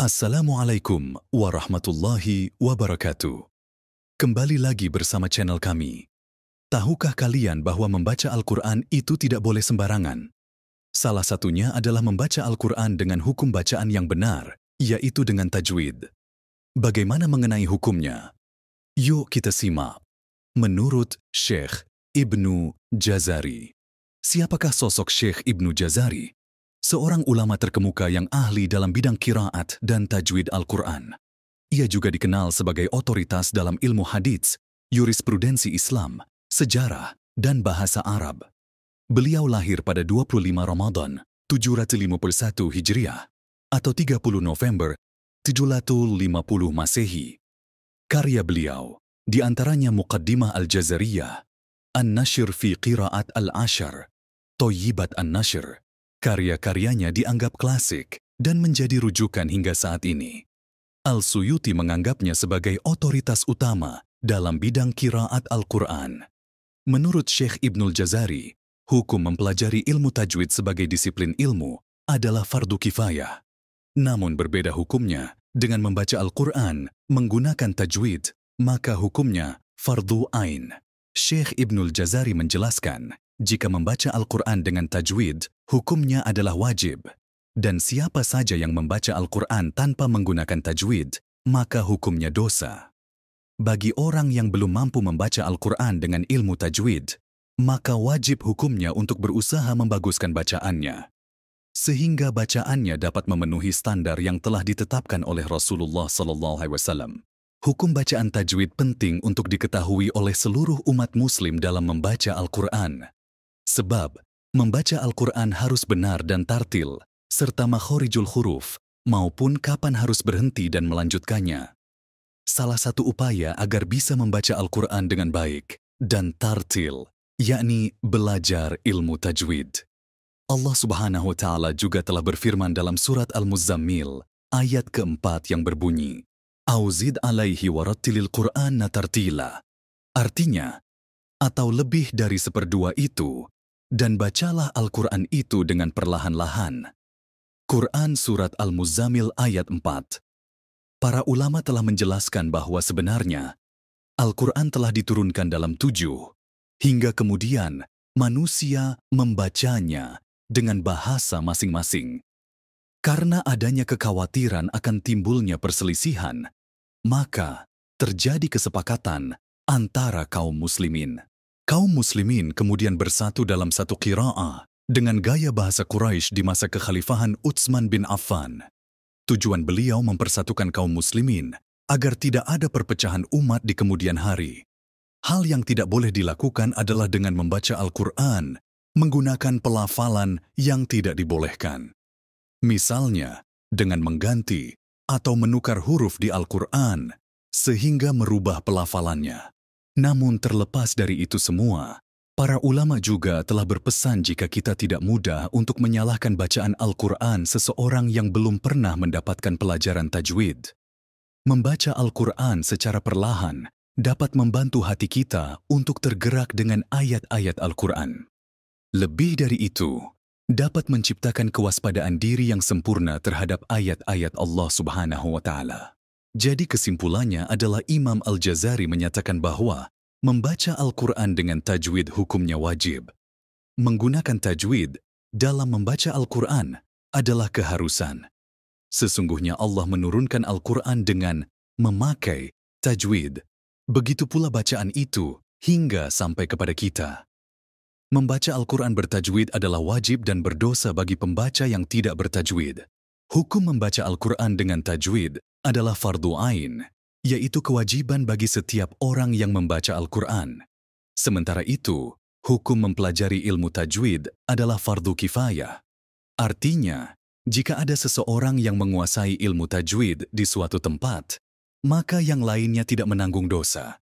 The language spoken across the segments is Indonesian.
Assalamualaikum warahmatullahi wabarakatuh. Kembali lagi bersama channel kami. Tahukah kalian bahwa membaca Al-Quran itu tidak boleh sembarangan? Salah satunya adalah membaca Al-Quran dengan hukum bacaan yang benar, yaitu dengan tajwid. Bagaimana mengenai hukumnya? Yuk kita simak. Menurut Syekh Ibnu Jazari. Siapakah sosok Syekh Ibnu Jazari? Seorang ulama terkemuka yang ahli dalam bidang qiraat dan tajwid Al-Quran. Ia juga dikenal sebagai otoritas dalam ilmu hadits, jurisprudensi Islam, sejarah, dan bahasa Arab. Beliau lahir pada 25 Ramadan 751 Hijriah atau 30 November 750 Masehi. Karya beliau, di antaranya Muqaddimah Al-Jazariyah, An-Nashr fi Qiraat Al-Ashar, Thayyibat An-Nashr. Karya-karyanya dianggap klasik dan menjadi rujukan hingga saat ini. Al-Suyuti menganggapnya sebagai otoritas utama dalam bidang qiraat Al-Quran. Menurut Syekh Ibnul Jazari, hukum mempelajari ilmu tajwid sebagai disiplin ilmu adalah fardu kifayah. Namun berbeda hukumnya dengan membaca Al-Quran menggunakan tajwid, maka hukumnya fardu ain. Syekh Ibnul Jazari menjelaskan, jika membaca Al-Quran dengan tajwid, hukumnya adalah wajib. Dan siapa saja yang membaca Al-Quran tanpa menggunakan tajwid, maka hukumnya dosa. Bagi orang yang belum mampu membaca Al-Quran dengan ilmu tajwid, maka wajib hukumnya untuk berusaha membaguskan bacaannya, sehingga bacaannya dapat memenuhi standar yang telah ditetapkan oleh Rasulullah SAW. Hukum bacaan tajwid penting untuk diketahui oleh seluruh umat muslim dalam membaca Al-Quran. Sebab, membaca Al-Quran harus benar dan tartil, serta makhorijul huruf, maupun kapan harus berhenti dan melanjutkannya. Salah satu upaya agar bisa membaca Al-Quran dengan baik dan tartil, yakni belajar ilmu tajwid. Allah Subhanahu wa Ta'ala juga telah berfirman dalam surat Al-Muzammil, ayat keempat yang berbunyi, Auzid alaihi warattilil Qur'ana tartila. Artinya, atau lebih dari seperdua itu, dan bacalah Al-Quran itu dengan perlahan-lahan. Quran Surat Al-Muzammil ayat 4. Para ulama telah menjelaskan bahwa sebenarnya Al-Quran telah diturunkan dalam 7, hingga kemudian manusia membacanya dengan bahasa masing-masing. Karena adanya kekhawatiran akan timbulnya perselisihan, maka terjadi kesepakatan antara kaum muslimin. Kaum muslimin kemudian bersatu dalam satu qiraah dengan gaya bahasa Quraisy di masa kekhalifahan Utsman bin Affan. Tujuan beliau mempersatukan kaum muslimin agar tidak ada perpecahan umat di kemudian hari. Hal yang tidak boleh dilakukan adalah dengan membaca Al-Quran menggunakan pelafalan yang tidak dibolehkan. Misalnya, dengan mengganti atau menukar huruf di Al-Quran sehingga merubah pelafalannya. Namun terlepas dari itu semua, para ulama juga telah berpesan jika kita tidak mudah untuk menyalahkan bacaan Al-Quran seseorang yang belum pernah mendapatkan pelajaran tajwid. Membaca Al-Quran secara perlahan dapat membantu hati kita untuk tergerak dengan ayat-ayat Al-Quran. Lebih dari itu, dapat menciptakan kewaspadaan diri yang sempurna terhadap ayat-ayat Allah Subhanahu wa Ta'ala. Jadi kesimpulannya adalah Imam Al-Jazari menyatakan bahwa membaca Al-Quran dengan tajwid hukumnya wajib. Menggunakan tajwid dalam membaca Al-Quran adalah keharusan. Sesungguhnya Allah menurunkan Al-Quran dengan memakai tajwid. Begitu pula bacaan itu hingga sampai kepada kita. Membaca Al-Quran bertajwid adalah wajib dan berdosa bagi pembaca yang tidak bertajwid. Hukum membaca Al-Quran dengan tajwid adalah fardu ain, yaitu kewajiban bagi setiap orang yang membaca Al-Quran. Sementara itu, hukum mempelajari ilmu tajwid adalah fardu kifayah. Artinya, jika ada seseorang yang menguasai ilmu tajwid di suatu tempat, maka yang lainnya tidak menanggung dosa.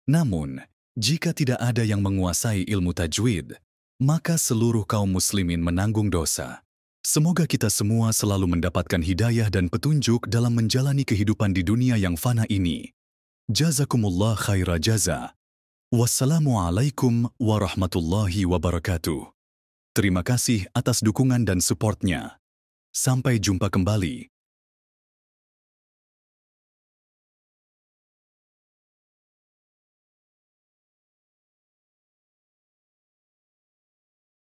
Namun, jika tidak ada yang menguasai ilmu tajwid, maka seluruh kaum muslimin menanggung dosa. Semoga kita semua selalu mendapatkan hidayah dan petunjuk dalam menjalani kehidupan di dunia yang fana ini. Jazakumullah khaira jaza. Wassalamualaikum warahmatullahi wabarakatuh. Terima kasih atas dukungan dan suportnya. Sampai jumpa kembali.